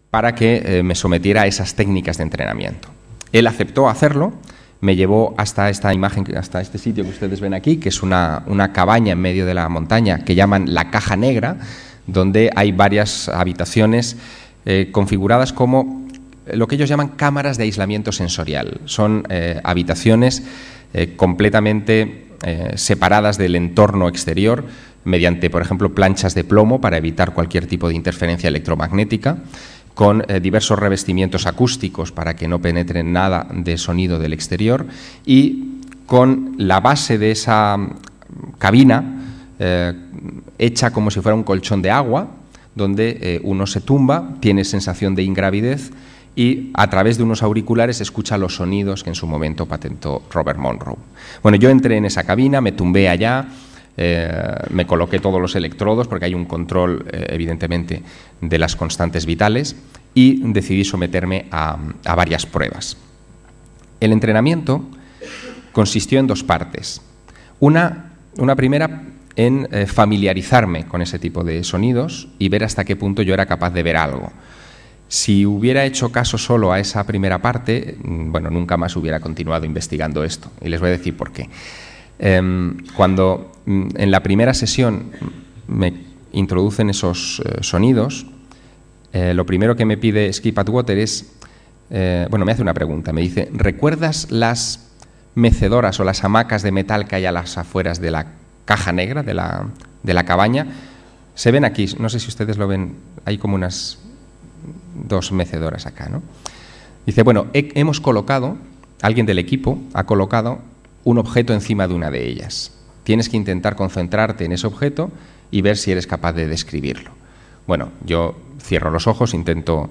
para que me sometiera a esas técnicas de entrenamiento. Él aceptó hacerlo, me llevó hasta esta imagen, hasta este sitio que ustedes ven aquí, que es una cabaña en medio de la montaña que llaman la Caja Negra, donde hay varias habitaciones configuradas como lo que ellos llaman cámaras de aislamiento sensorial. Son habitaciones completamente separadas del entorno exterior mediante, por ejemplo, planchas de plomo para evitar cualquier tipo de interferencia electromagnética, con diversos revestimientos acústicos para que no penetren nada de sonido del exterior, y con la base de esa cabina hecha como si fuera un colchón de agua, donde uno se tumba, tiene sensación de ingravidez y a través de unos auriculares escucha los sonidos que en su momento patentó Robert Monroe. Bueno, yo entré en esa cabina, me tumbé allá, me coloqué todos los electrodos porque hay un control, evidentemente, de las constantes vitales, y decidí someterme a varias pruebas. El entrenamiento consistió en dos partes. Una primera en familiarizarme con ese tipo de sonidos y ver hasta qué punto yo era capaz de ver algo. Si hubiera hecho caso solo a esa primera parte, bueno, nunca más hubiera continuado investigando esto. Y les voy a decir por qué. Cuando en la primera sesión me introducen esos sonidos, lo primero que me pide Skip Atwater es, bueno, me hace una pregunta, me dice, ¿recuerdas las mecedoras o las hamacas de metal que hay a las afueras de la caja negra, de la cabaña? Se ven aquí, no sé si ustedes lo ven, hay como unas 2 mecedoras acá, ¿no? Dice, bueno, hemos colocado, alguien del equipo ha colocado un objeto encima de una de ellas. Tienes que intentar concentrarte en ese objeto y ver si eres capaz de describirlo. Bueno, yo cierro los ojos, intento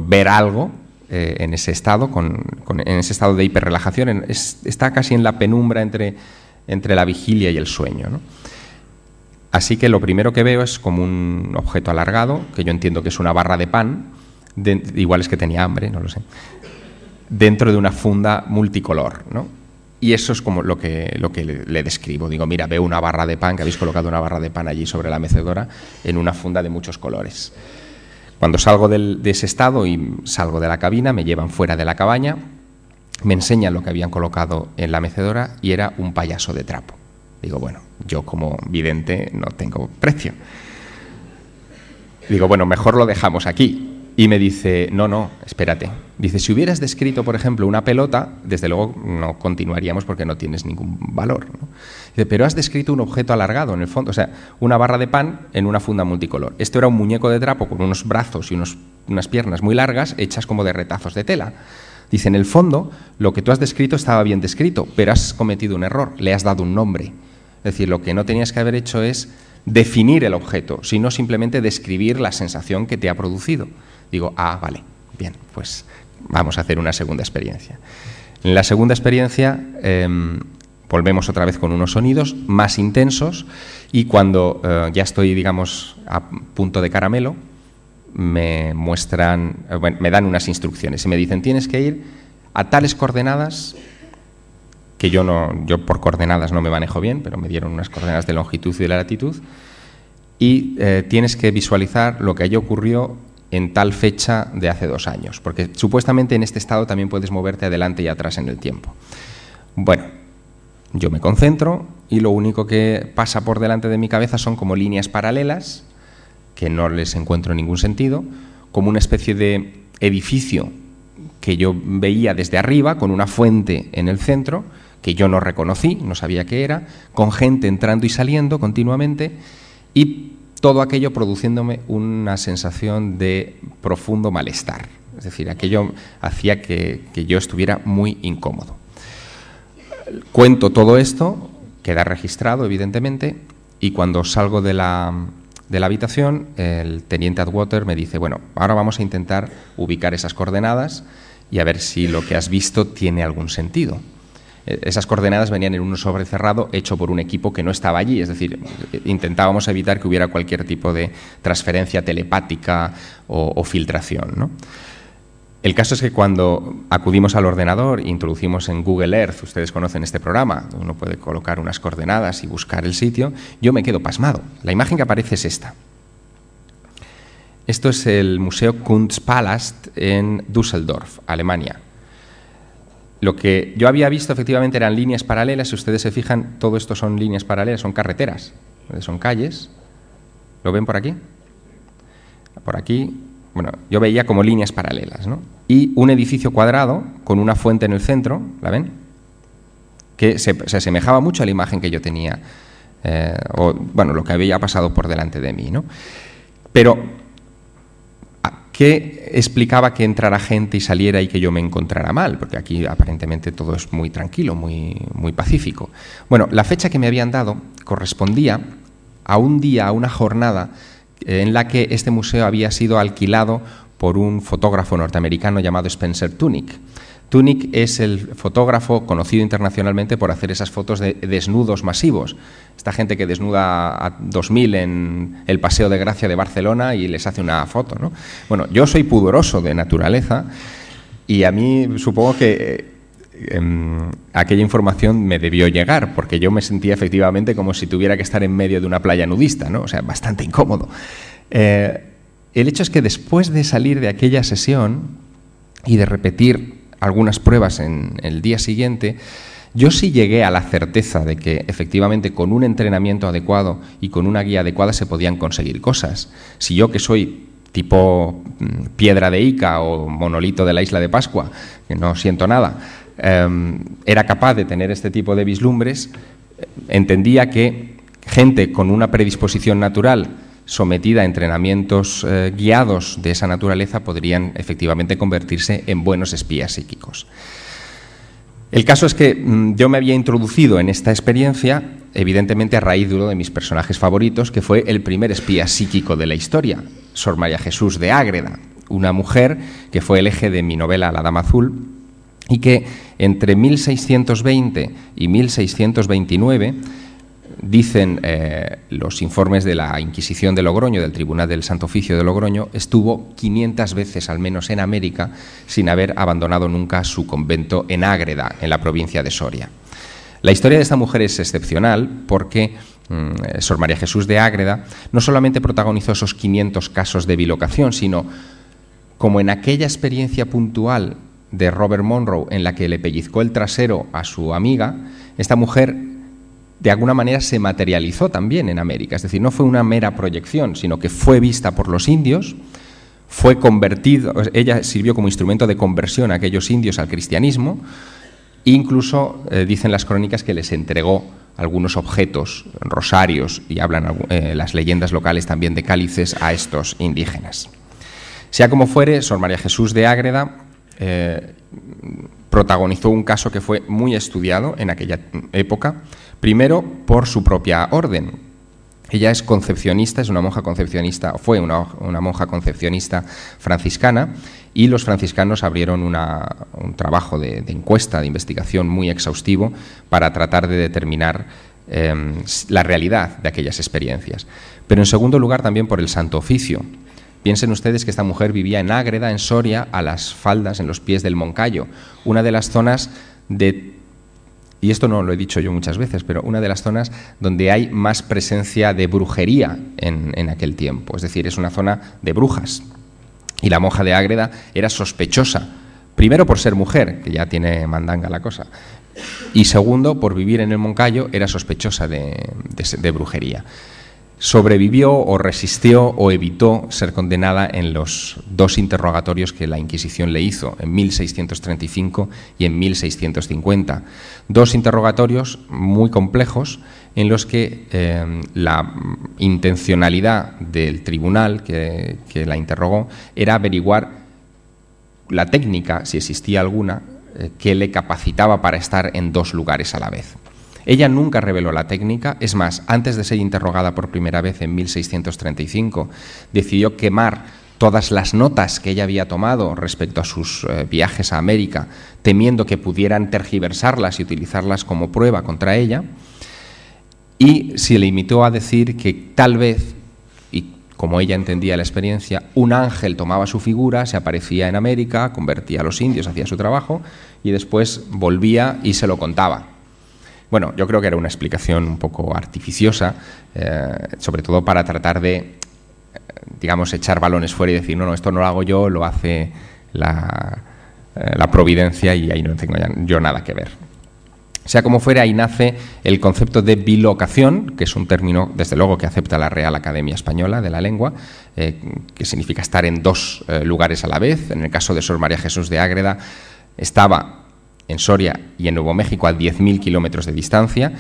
ver algo en ese estado, en ese estado de hiperrelajación. Está casi en la penumbra entre la vigilia y el sueño, ¿no? Así que lo primero que veo es como un objeto alargado, que yo entiendo que es una barra de pan, igual es que tenía hambre, no lo sé, dentro de una funda multicolor, ¿no? Y eso es como lo que le describo. Digo, mira, veo una barra de pan, que habéis colocado una barra de pan allí sobre la mecedora, en una funda de muchos colores. Cuando salgo de ese estado y salgo de la cabina, me llevan fuera de la cabaña, me enseñan lo que habían colocado en la mecedora y era un payaso de trapo. Digo, bueno, yo como vidente no tengo precio. Digo, bueno, mejor lo dejamos aquí. Y me dice, no, espérate. Dice, si hubieras descrito, por ejemplo, una pelota, desde luego no continuaríamos porque no tienes ningún valor, ¿no? Dice, pero has descrito un objeto alargado en el fondo, o sea, una barra de pan en una funda multicolor. Esto era un muñeco de trapo con unos brazos y unas piernas muy largas hechas como de retazos de tela. Dice, en el fondo, lo que tú has descrito estaba bien descrito, pero has cometido un error, le has dado un nombre. Es decir, lo que no tenías que haber hecho es definir el objeto, sino simplemente describir la sensación que te ha producido. Digo, vale, bien, pues vamos a hacer una segunda experiencia. En la segunda experiencia volvemos otra vez con unos sonidos más intensos y cuando ya estoy, digamos, a punto de caramelo, me dan unas instrucciones y me dicen, tienes que ir a tales coordenadas, que yo por coordenadas no me manejo bien, pero me dieron unas coordenadas de longitud y de latitud, y tienes que visualizar lo que allí ocurrió en tal fecha de hace 2 años, porque supuestamente en este estado también puedes moverte adelante y atrás en el tiempo. Bueno, yo me concentro y lo único que pasa por delante de mi cabeza son como líneas paralelas, que no les encuentro ningún sentido, como una especie de edificio que yo veía desde arriba, con una fuente en el centro, que yo no reconocí, no sabía qué era, con gente entrando y saliendo continuamente, y todo aquello produciéndome una sensación de profundo malestar. Es decir, aquello hacía que yo estuviera muy incómodo. Cuento todo esto, queda registrado, evidentemente, y cuando salgo de la habitación, el teniente Atwater me dice, bueno, ahora vamos a intentar ubicar esas coordenadas y a ver si lo que has visto tiene algún sentido. Esas coordenadas venían en un sobre cerrado hecho por un equipo que no estaba allí, es decir, intentábamos evitar que hubiera cualquier tipo de transferencia telepática o filtración, ¿no? El caso es que cuando acudimos al ordenador e introducimos en Google Earth, ustedes conocen este programa, uno puede colocar unas coordenadas y buscar el sitio, yo me quedo pasmado. La imagen que aparece es esta. Esto es el Museo Kunstpalast en Düsseldorf, Alemania. Lo que yo había visto efectivamente eran líneas paralelas. Si ustedes se fijan, todo esto son líneas paralelas, son carreteras, son calles. ¿Lo ven por aquí? Por aquí, bueno, yo veía como líneas paralelas, ¿no? Y un edificio cuadrado con una fuente en el centro, ¿la ven? Que se asemejaba mucho a la imagen que yo tenía, bueno, lo que había pasado por delante de mí, ¿no? Pero ¿qué explicaba que entrara gente y saliera y que yo me encontrara mal? Porque aquí aparentemente todo es muy tranquilo, muy pacífico. Bueno, la fecha que me habían dado correspondía a un día, a una jornada en la que este museo había sido alquilado por un fotógrafo norteamericano llamado Spencer Tunick. Tunick es el fotógrafo conocido internacionalmente por hacer esas fotos de desnudos masivos. Esta gente que desnuda a 2000 en el Paseo de Gracia de Barcelona y les hace una foto, ¿no? Bueno, yo soy pudoroso de naturaleza y a mí supongo que aquella información me debió llegar, porque yo me sentía efectivamente como si tuviera que estar en medio de una playa nudista, ¿no? O sea, bastante incómodo. El hecho es que después de salir de aquella sesión y de repetir algunas pruebas en el día siguiente, yo sí llegué a la certeza de que efectivamente con un entrenamiento adecuado y con una guía adecuada se podían conseguir cosas. Si yo, que soy tipo piedra de Ica o monolito de la isla de Pascua, que no siento nada, era capaz de tener este tipo de vislumbres, entendía que gente con una predisposición natural sometida a entrenamientos guiados de esa naturaleza podrían efectivamente convertirse en buenos espías psíquicos. El caso es que yo me había introducido en esta experiencia, evidentemente a raíz de uno de mis personajes favoritos, que fue el primer espía psíquico de la historia, Sor María Jesús de Ágreda, una mujer que fue el eje de mi novela La Dama Azul y que entre 1620 y 1629, dicen los informes de la Inquisición de Logroño, del Tribunal del Santo Oficio de Logroño, estuvo 500 veces al menos en América sin haber abandonado nunca su convento en Ágreda, en la provincia de Soria. La historia de esta mujer es excepcional porque Sor María Jesús de Ágreda no solamente protagonizó esos 500 casos de bilocación, sino como en aquella experiencia puntual de Robert Monroe en la que le pellizcó el trasero a su amiga, esta mujer de alguna manera se materializó también en América. Es decir, no fue una mera proyección, sino que fue vista por los indios, fue convertido, ella sirvió como instrumento de conversión a aquellos indios al cristianismo, e incluso dicen las crónicas que les entregó algunos objetos, rosarios, y hablan las leyendas locales también de cálices a estos indígenas. Sea como fuere, Sor María Jesús de Ágreda protagonizó un caso que fue muy estudiado en aquella época, primero por su propia orden. Ella es concepcionista, es una monja concepcionista, fue una monja concepcionista franciscana, y los franciscanos abrieron un trabajo de encuesta, de investigación muy exhaustivo para tratar de determinar la realidad de aquellas experiencias. Pero en segundo lugar también por el Santo Oficio. Piensen ustedes que esta mujer vivía en Ágreda, en Soria, a las faldas, en los pies del Moncayo, una de las zonas y esto no lo he dicho yo muchas veces, pero una de las zonas donde hay más presencia de brujería en aquel tiempo. Es decir, es una zona de brujas. Y la monja de Ágreda era sospechosa, primero por ser mujer, que ya tiene mandanga la cosa, y segundo, por vivir en el Moncayo, era sospechosa de brujería. Sobrevivió o resistió o evitó ser condenada en los 2 interrogatorios que la Inquisición le hizo, en 1635 y en 1650. 2 interrogatorios muy complejos en los que la intencionalidad del tribunal que la interrogó era averiguar la técnica, si existía alguna, que le capacitaba para estar en 2 lugares a la vez. Ella nunca reveló la técnica, es más, antes de ser interrogada por primera vez en 1635, decidió quemar todas las notas que ella había tomado respecto a sus viajes a América, temiendo que pudieran tergiversarlas y utilizarlas como prueba contra ella, y se limitó a decir que tal vez, y como ella entendía la experiencia, un ángel tomaba su figura, se aparecía en América, convertía a los indios, hacía su trabajo, y después volvía y se lo contaba. Bueno, yo creo que era una explicación un poco artificiosa, sobre todo para tratar de digamos, echar balones fuera y decir, no, esto no lo hago yo, lo hace la providencia y ahí no tengo yo nada que ver. Sea como fuera, ahí nace el concepto de bilocación, que es un término, desde luego, que acepta la Real Academia Española de la Lengua, que significa estar en dos lugares a la vez. En el caso de Sor María Jesús de Ágreda, estaba en Soria y en Nuevo México a 10.000 kilómetros de distancia,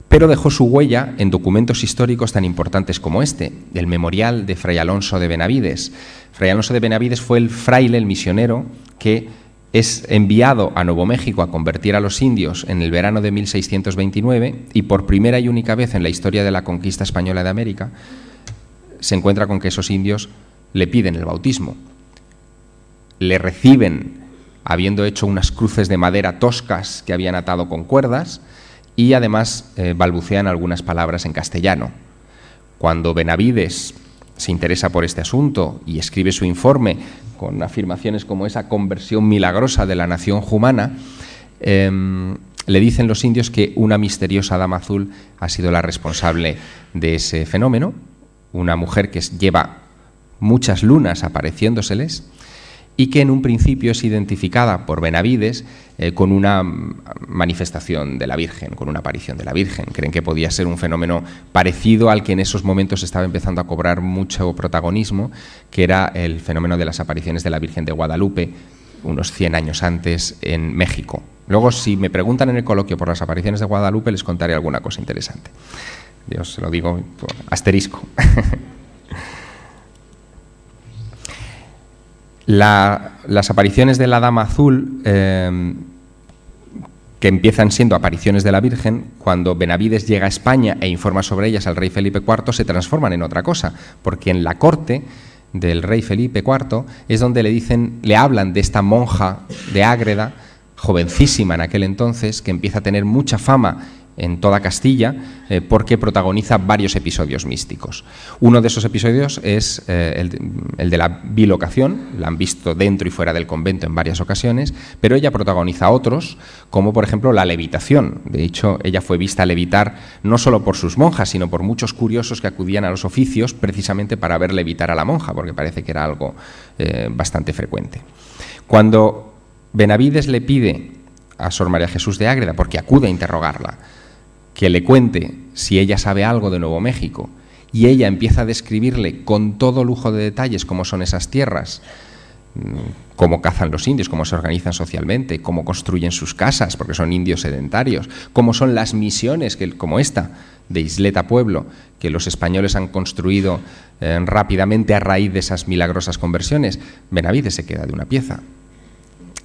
pero dejó su huella en documentos históricos tan importantes como este, el memorial de Fray Alonso de Benavides. Fray Alonso de Benavides fue el fraile, el misionero, que es enviado a Nuevo México a convertir a los indios en el verano de 1629 y por primera y única vez en la historia de la conquista española de América se encuentra con que esos indios le piden el bautismo. Le reciben habiendo hecho unas cruces de madera toscas que habían atado con cuerdas y además balbucean algunas palabras en castellano. Cuando Benavides se interesa por este asunto y escribe su informe con afirmaciones como esa conversión milagrosa de la nación jumana, le dicen los indios que una misteriosa dama azul ha sido la responsable de ese fenómeno, una mujer que lleva muchas lunas apareciéndoseles y que en un principio es identificada por Benavides con una manifestación de la Virgen, con una aparición de la Virgen. Creen que podía ser un fenómeno parecido al que en esos momentos estaba empezando a cobrar mucho protagonismo, que era el fenómeno de las apariciones de la Virgen de Guadalupe, unos 100 años antes en México. Luego, si me preguntan en el coloquio por las apariciones de Guadalupe, les contaré alguna cosa interesante. Yo se lo digo por asterisco. Las apariciones de la Dama Azul, que empiezan siendo apariciones de la Virgen, cuando Benavides llega a España e informa sobre ellas al rey Felipe IV, se transforman en otra cosa, porque en la corte del rey Felipe IV es donde le hablan de esta monja de Ágreda, jovencísima en aquel entonces, que empieza a tener mucha fama en toda Castilla, porque protagoniza varios episodios místicos. Uno de esos episodios es el de la bilocación, la han visto dentro y fuera del convento en varias ocasiones, pero ella protagoniza otros, como por ejemplo la levitación. De hecho, ella fue vista levitar no solo por sus monjas, sino por muchos curiosos que acudían a los oficios precisamente para ver levitar a la monja, porque parece que era algo bastante frecuente. Cuando Benavides le pide a Sor María Jesús de Ágreda, porque acude a interrogarla, que le cuente si ella sabe algo de Nuevo México, y ella empieza a describirle con todo lujo de detalles cómo son esas tierras, cómo cazan los indios, cómo se organizan socialmente, cómo construyen sus casas, porque son indios sedentarios, cómo son las misiones, como esta de Isleta Pueblo, que los españoles han construido rápidamente a raíz de esas milagrosas conversiones. Benavides se queda de una pieza.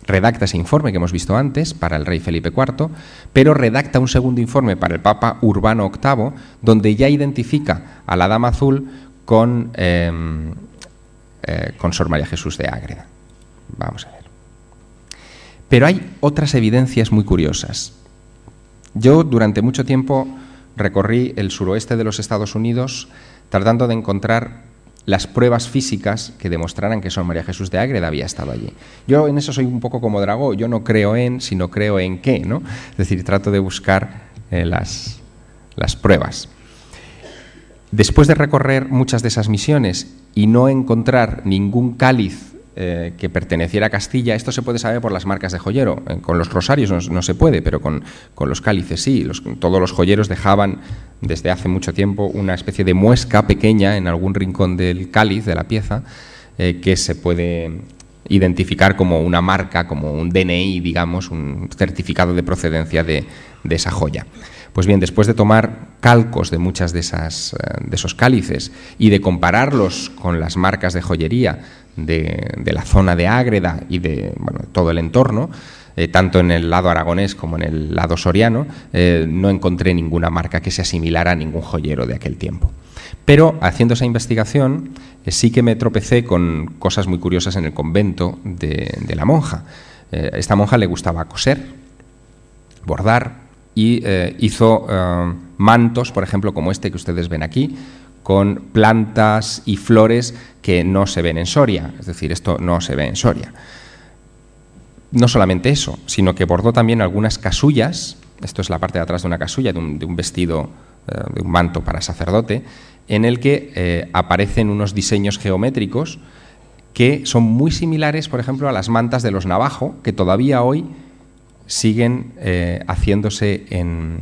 Redacta ese informe que hemos visto antes para el rey Felipe IV, pero redacta un segundo informe para el Papa Urbano VIII, donde ya identifica a la Dama Azul con Sor María Jesús de Ágreda. Vamos a ver. Pero hay otras evidencias muy curiosas. Yo durante mucho tiempo recorrí el suroeste de los Estados Unidos tratando de encontrar las pruebas físicas que demostraran que Sor María Jesús de Ágreda había estado allí. Yo en eso soy un poco como Dragó, yo no creo en, sino creo en qué, ¿no? Es decir, trato de buscar las pruebas. Después de recorrer muchas de esas misiones y no encontrar ningún cáliz que perteneciera a Castilla, esto se puede saber por las marcas de joyero. Con los rosarios no se puede, pero con los cálices sí. Todos los joyeros dejaban desde hace mucho tiempo una especie de muesca pequeña en algún rincón del cáliz, de la pieza, que se puede identificar como una marca, como un DNI, digamos, un certificado de procedencia de esa joya. Pues bien, después de tomar calcos de muchas de esos cálices y de compararlos con las marcas de joyería de la zona de Ágreda y de todo el entorno, tanto en el lado aragonés como en el lado soriano, no encontré ninguna marca que se asimilara a ningún joyero de aquel tiempo. Pero haciendo esa investigación sí que me tropecé con cosas muy curiosas en el convento de la monja. Esta monja le gustaba coser, bordar, y hizo mantos, por ejemplo, como este que ustedes ven aquí, con plantas y flores que no se ven en Soria, es decir, esto no se ve en Soria. No solamente eso, sino que bordó también algunas casullas, esto es la parte de atrás de una casulla, de un vestido, de un manto para sacerdote, en el que aparecen unos diseños geométricos que son muy similares, por ejemplo, a las mantas de los Navajo, que todavía hoy siguen haciéndose en